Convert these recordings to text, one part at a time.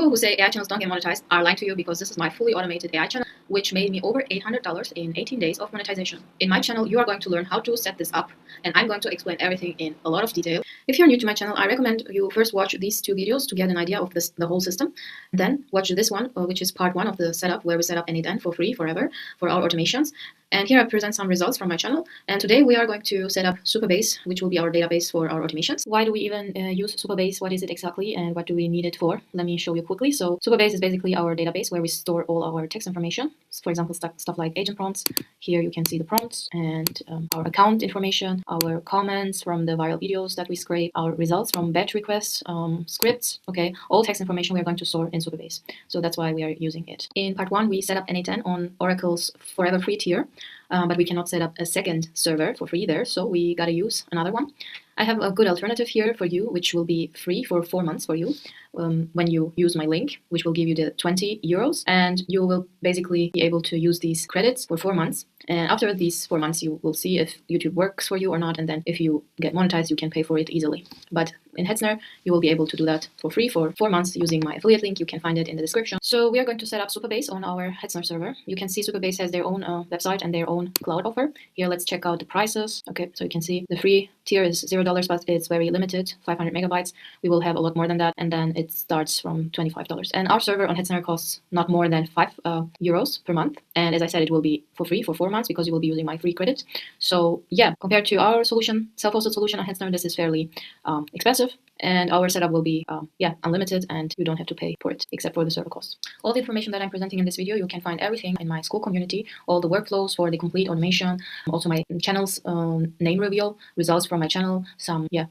People who say AI channels don't get monetized are lying to you, because this is my fully automated AI channel, which made me over $800 in 18 days of monetization. In my channel, you are going to learn how to set this up, and I'm going to explain everything in a lot of detail. If you're new to my channel, I recommend you first watch these 2 videos to get an idea of the whole system. Then watch this one, which is part 1 of the setup, where we set up N8N for free forever for our automations. And here I present some results from my channel. And today we are going to set up Supabase, which will be our database for our automations. Why do we even use Supabase? What is it exactly? And what do we need it for? Let me show you quickly. So Supabase is basically our database where we store all our text information. For example, stuff like agent prompts. Here you can see the prompts and our account information, our comments from the viral videos that we scrape, our results from batch requests, scripts, okay? All text information we are going to store in Supabase. So that's why we are using it. In part 1, we set up N8N on Oracle's forever free tier. But we cannot set up a second server for free there, so we gotta use another one. I have a good alternative here for you, which will be free for 4 months for you when you use my link, which will give you the 20 euros, and you will basically be able to use these credits for 4 months. And after these 4 months, you will see if YouTube works for you or not, and then if you get monetized, you can pay for it easily. But in Hetzner, you will be able to do that for free for 4 months using my affiliate link. You can find it in the description. So we are going to set up Supabase on our Hetzner server. You can see Supabase has their own website and their own cloud offer. Here, let's check out the prices. Okay, so you can see the free tier is $0, but it's very limited, 500 megabytes. We will have a lot more than that, and then it starts from $25. And our server on Hetzner costs not more than 5 euros per month. And as I said, it will be for free for 4 months because you will be using my free credit. So yeah, compared to our solution, self-hosted solution on Hetzner, this is fairly expensive. And our setup will be, unlimited, and you don't have to pay for it except for the server costs. All the information that I'm presenting in this video, you can find everything in my school community, all the workflows for the complete automation, also my channel's name reveal, results from my channel,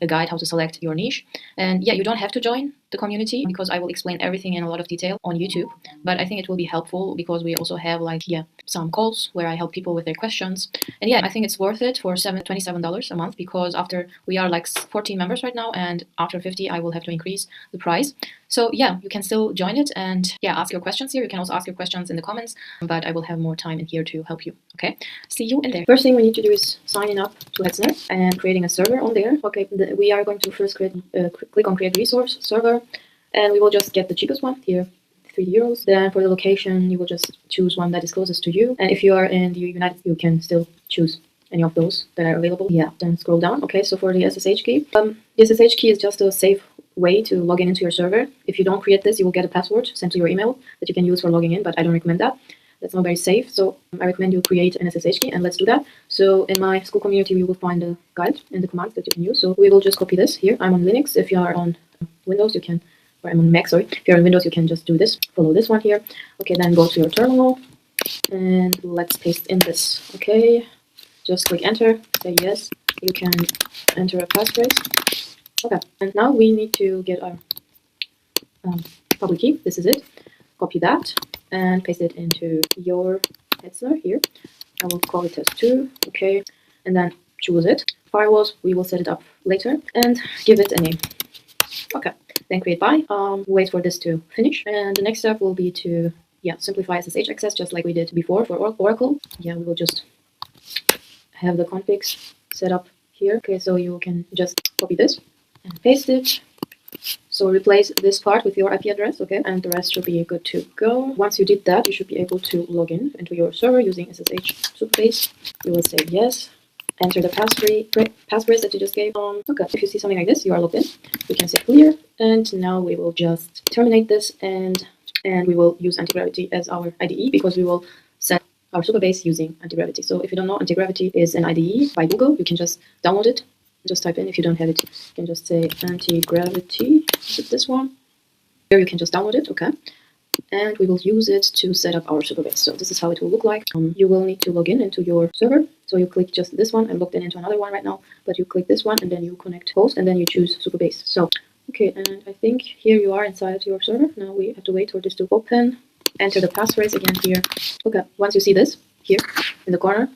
a guide how to select your niche. And yeah, you don't have to join the community because I will explain everything in a lot of detail on YouTube, but I think it will be helpful because we also have some calls where I help people with their questions. And yeah, I think it's worth it for $27 a month, because after we are 14 members right now, and after 50 I will have to increase the price. So yeah, you can still join it and ask your questions here. You can also ask your questions in the comments, but I will have more time in here to help you. Okay, see you in there. First thing we need to do is signing up to Hetzner and creating a server on there. Okay, we are going to first click on create resource server, and we will just get the cheapest one here, 3 euros. Then for the location, you will just choose one that is closest to you. And if you are in the United, you can still choose any of those that are available. Yeah, then scroll down. Okay, so for the SSH key, the SSH key is just a safe way to log in into your server. If you don't create this, you will get a password sent to your email that you can use for logging in, but I don't recommend that. That's not very safe. So I recommend you create an SSH key, and let's do that. So in my school community, we will find a guide and the commands that you can use. So we will just copy this here. I'm on Linux. If you are on Windows, you can, or I'm on Mac, sorry. If you're on Windows, you can just do this. Follow this one here. Okay, then go to your terminal and let's paste in this. Okay, just click enter, say yes. You can enter a passphrase. Okay, and now we need to get our public key. This is it. Copy that and paste it into your Hetzner here. I will call it test2. Okay, and then choose it. Firewalls, we will set it up later and give it a name. Okay, then create by. Wait for this to finish, and the next step will be to simplify SSH access just like we did before for Oracle. Yeah, we will just have the configs set up here. Okay, so you can just copy this and paste it. So replace this part with your IP address, okay, and the rest should be good to go. Once you did that, you should be able to log in into your server using SSH Supabase. You will say yes, enter the passphrase that you just gave. Okay, if you see something like this, you are logged in. We can say clear, and now we will just terminate this, and we will use Anti-gravity as our IDE, because we will set our Supabase using Anti-gravity. So if you don't know, Anti-gravity is an IDE by Google. You can just download it. Just type in. If you don't have it, you can just say Anti-gravity. Is it this one? Here you can just download it, okay? And we will use it to set up our Supabase. So this is how it will look like. You will need to log in into your server. So you click just this one. I'm logged in into another one right now, but you click this one and then you connect host and then you choose Supabase. So, okay, and I think here you are inside your server. Now we have to wait for this to open. Enter the passphrase again here. Okay, once you see this here in the corner,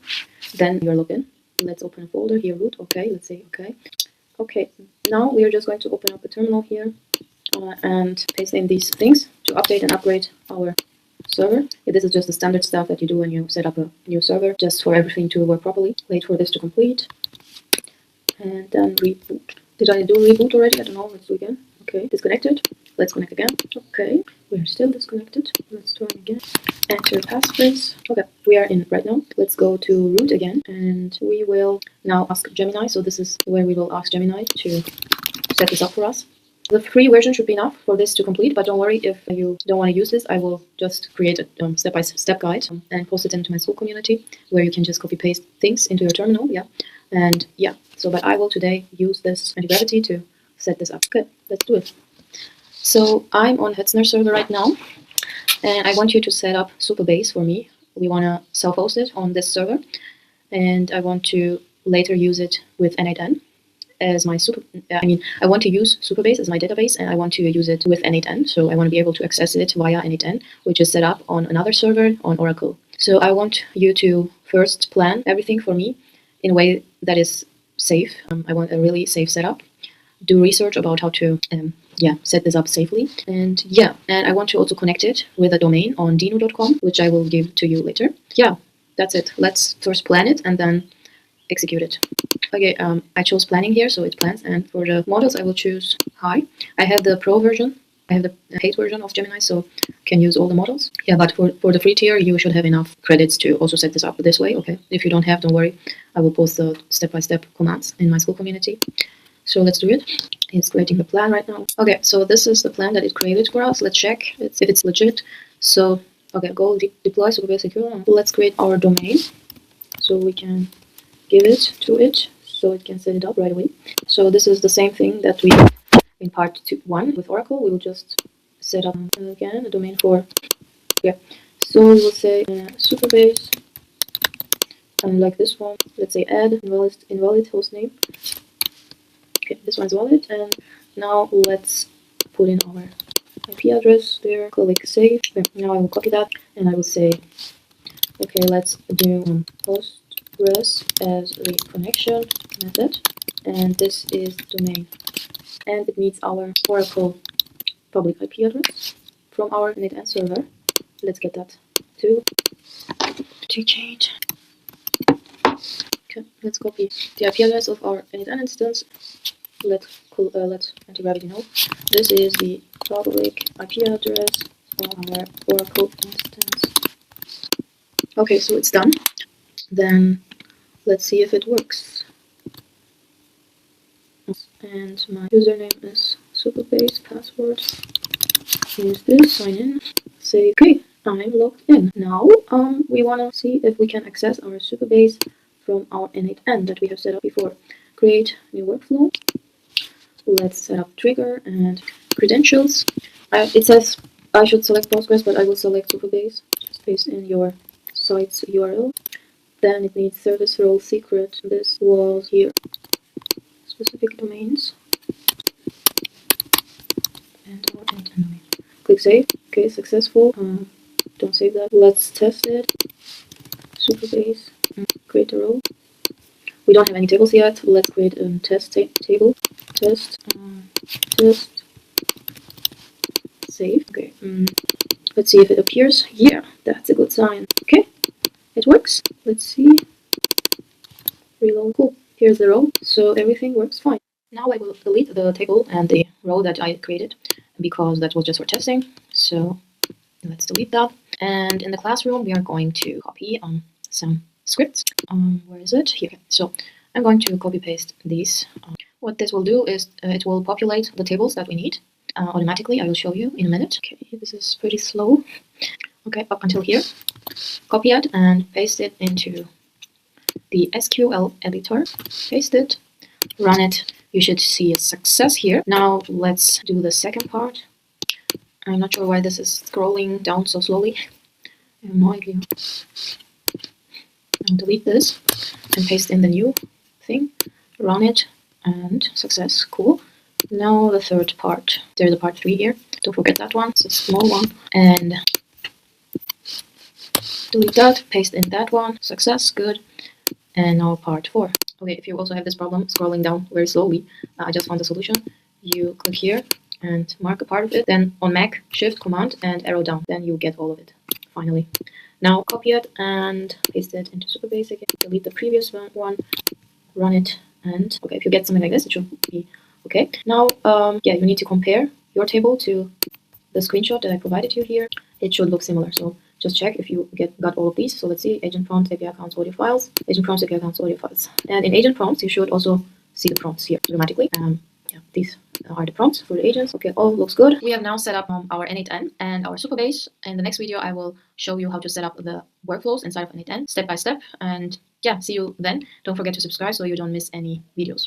then you're logged in. Let's open a folder here, root. Okay, let's say okay. Okay, now we are just going to open up a terminal here and paste in these things to update and upgrade our server. Yeah, this is just the standard stuff that you do when you set up a new server, just for everything to work properly. Wait for this to complete. And then reboot. Did I do reboot already? I don't know. Let's do again. Okay, disconnected. Let's connect again. Okay, We're still disconnected. Let's try again. Enter passphrase. Okay, we are in right now. Let's go to root again, and we will now ask Gemini. So this is where we will ask Gemini to set this up for us. The free version should be enough for this to complete, but don't worry if you don't want to use this. I will just create a step-by-step guide and post it into my school community where you can just copy-paste things into your terminal. Yeah, and yeah. So, but I will today use this anti-gravity to set this up. Good, let's do it. So I'm on Hetzner server right now, and I want you to set up Supabase for me. We want to self-host it on this server, and I want to later use it with N8N as my I want to use Supabase as my database, and I want to use it with N8N. So I want to be able to access it via N8N, which is set up on another server on Oracle. So I want you to first plan everything for me in a way that is safe. I want a really safe setup. Do research about how to set this up safely. And I want to also connect it with a domain on dino.com, which I will give to you later. Yeah, that's it. Let's first plan it and then execute it. Okay, I chose planning here, so it plans. And for the models, I will choose high. I have the pro version. I have the paid version of Gemini, so can use all the models. Yeah, but for the free tier, you should have enough credits to also set this up this way. Okay, if you don't have, don't worry. I will post the step-by-step commands in my school community. So let's do it. It's creating the plan right now. Okay, so this is the plan that it created for us. Let's check if it's legit. So, okay, go deploy Supabase secure. Let's create our domain so we can give it to it so it can set it up right away. So this is the same thing that we did in part 1 with Oracle. We will just set up again a domain for, so we will say Supabase, and like this one, let's say add invalid hostname. Okay, this one's valid, and now let's put in our IP address there, click save. Okay, now I will copy that, and I will say, okay, let's do Postgres as the connection method, and this is domain, and it needs our Oracle public IP address from our N8N server. Let's get that too. To change. Okay, let's copy the IP address of our N8N instance. Let anti-gravity know. This is the public IP address of our Oracle instance. Okay, so it's done. Then let's see if it works. And my username is Supabase, password is this, sign in, say, okay, I'm logged in. Now we want to see if we can access our Supabase from our N8N that we have set up before. Create new workflow. Let's set up trigger and credentials. It says I should select Postgres, but I will select Supabase. Just paste in your site's URL. Then it needs service role secret. This was here. Specific domains. And our N8N domain. Click save. Okay, successful. Don't save that. Let's test it. Supabase. Create a role. We don't have any tables yet. Let's create a test table. Test. Save. Okay. Let's see if it appears. Yeah, that's a good sign. Okay, it works. Let's see. Reload. Cool. Here's the row. So everything works fine. Now I will delete the table and the row that I created because that was just for testing. So let's delete that. And in the classroom, we are going to copy some scripts. Where is it? Here. So I'm going to copy paste these. What this will do is it will populate the tables that we need automatically. I will show you in a minute. Okay, this is pretty slow. Okay, up until here. Copy it and paste it into the SQL editor. Paste it, run it. You should see a success here. Now let's do the second part. I'm not sure why this is scrolling down so slowly. I have no idea. I'll delete this and paste in the new thing. Run it and success. Cool. Now the third part. There's a part 3 here. Don't forget that one. It's a small one. And delete that. Paste in that one. Success. Good. And now part 4. Okay, if you also have this problem scrolling down very slowly, I just found a solution. You click here and mark a part of it. Then on Mac, Shift, Command, and arrow down. Then you get all of it. Finally. Now copy it and paste it into Supabase again. Delete the previous one. Run it. And okay, if you get something like this, it should be okay. Now, you need to compare your table to the screenshot that I provided you here, it should look similar. So just check if you got all of these. So let's see, agent prompts, API accounts, audio files, agent prompts, API accounts, audio files. And in agent prompts, you should also see the prompts here automatically. Yeah, these are the prompts for the agents. Okay, all looks good. We have now set up our N8N and our Supabase. In the next video, I will show you how to set up the workflows inside of N8N step by step. And yeah, see you then. Don't forget to subscribe so you don't miss any videos.